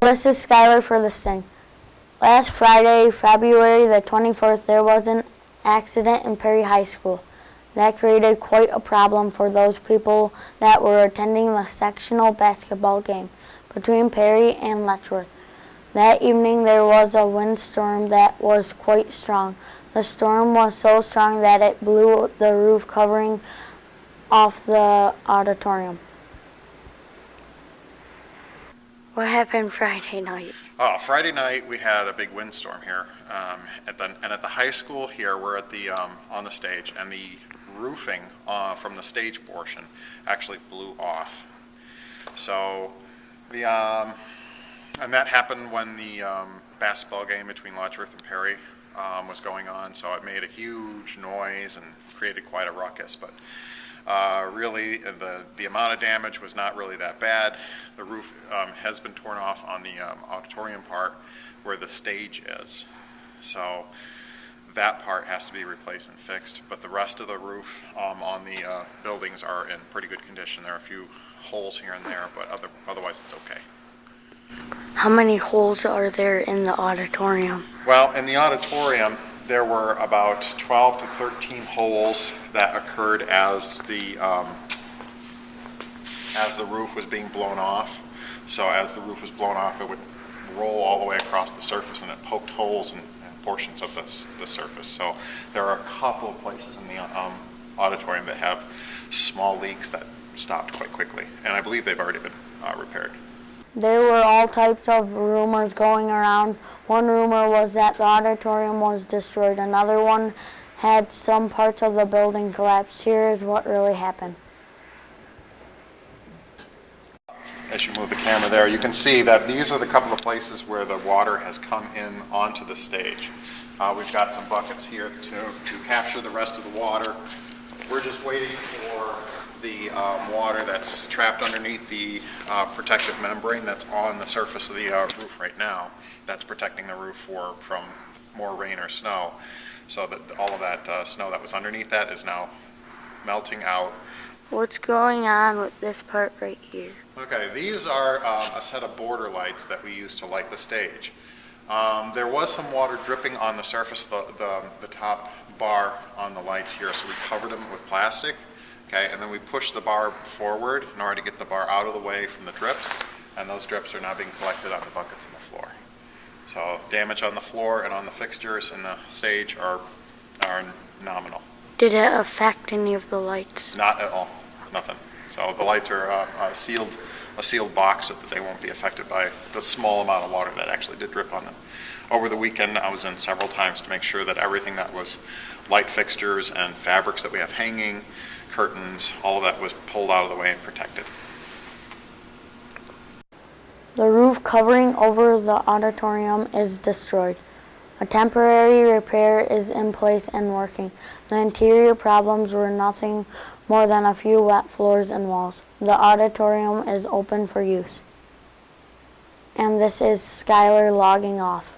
This is Skylar for the Sting. Last Friday, February the 24th, there was an accident in Perry High School. That created quite a problem for those people that were attending the sectional basketball game between Perry and Letchworth. That evening there was a windstorm that was quite strong. The storm was so strong that it blew the roof covering off the auditorium. What happened Friday night? Friday night we had a big windstorm here, at the high school here. We're at the on the stage, and the roofing from the stage portion actually blew off. So and that happened when the basketball game between Letchworth and Perry was going on. So it made a huge noise and created quite a ruckus, but. Really, the amount of damage was not really that bad. The roof has been torn off on the auditorium part where the stage is. So that part has to be replaced and fixed. But the rest of the roof on the buildings are in pretty good condition. There are a few holes here and there, but otherwise it's okay. How many holes are there in the auditorium? Well, in the auditorium, there were about 12 to 13 holes that occurred as the roof was being blown off. So as the roof was blown off, it would roll all the way across the surface, and it poked holes in portions of the surface. So there are a couple of places in the auditorium that have small leaks that stopped quite quickly, and I believe they've already been repaired. There were all types of rumors going around. One rumor was that the auditorium was destroyed. Another one had some parts of the building collapsed. Here is what really happened. As you move the camera there, you can see that these are the couple of places where the water has come in onto the stage. We've got some buckets here to capture the rest of the water. We're just waiting for the water that's trapped underneath the protective membrane that's on the surface of the roof right now. That's protecting the roof from more rain or snow. So that all of that snow that was underneath that is now melting out. What's going on with this part right here? Okay, these are a set of border lights that we use to light the stage. There was some water dripping on the surface, the top bar on the lights here, so we covered them with plastic. Okay, and then we push the bar forward in order to get the bar out of the way from the drips, and those drips are now being collected on the buckets on the floor. So damage on the floor and on the fixtures and the stage are nominal. Did it affect any of the lights? Not at all, nothing. So the lights are a sealed box so that they won't be affected by the small amount of water that actually did drip on them. Over the weekend, I was in several times to make sure that everything that was light fixtures and fabrics that we have hanging, curtains, all of that was pulled out of the way and protected. The roof covering over the auditorium is destroyed. A temporary repair is in place and working. The interior problems were nothing more than a few wet floors and walls. The auditorium is open for use. And this is Skylar logging off.